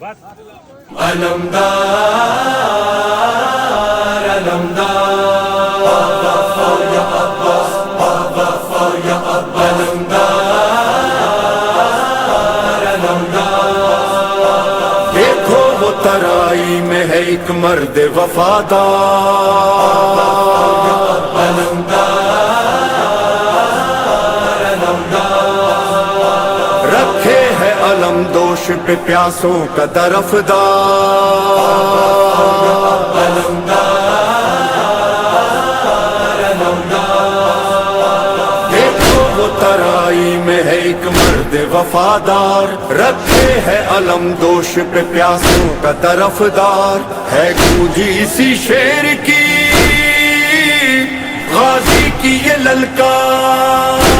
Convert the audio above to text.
علمدار علمدار یا عباس یا علمدار علمدار دیکھو وہ ترائی میں ہے ایک مرد وفادار علمدار علمدار رکھے ہے علم دوش پہ پیاسوں کا طرفدار علمدار علمدار دیکھو وہ ترائی میں ہے ایک مرد وفادار رکھے ہے علم دوش پہ پیاسوں کا طرفدار ہے گونجی اسی شیر کی غازی کی یہ للکار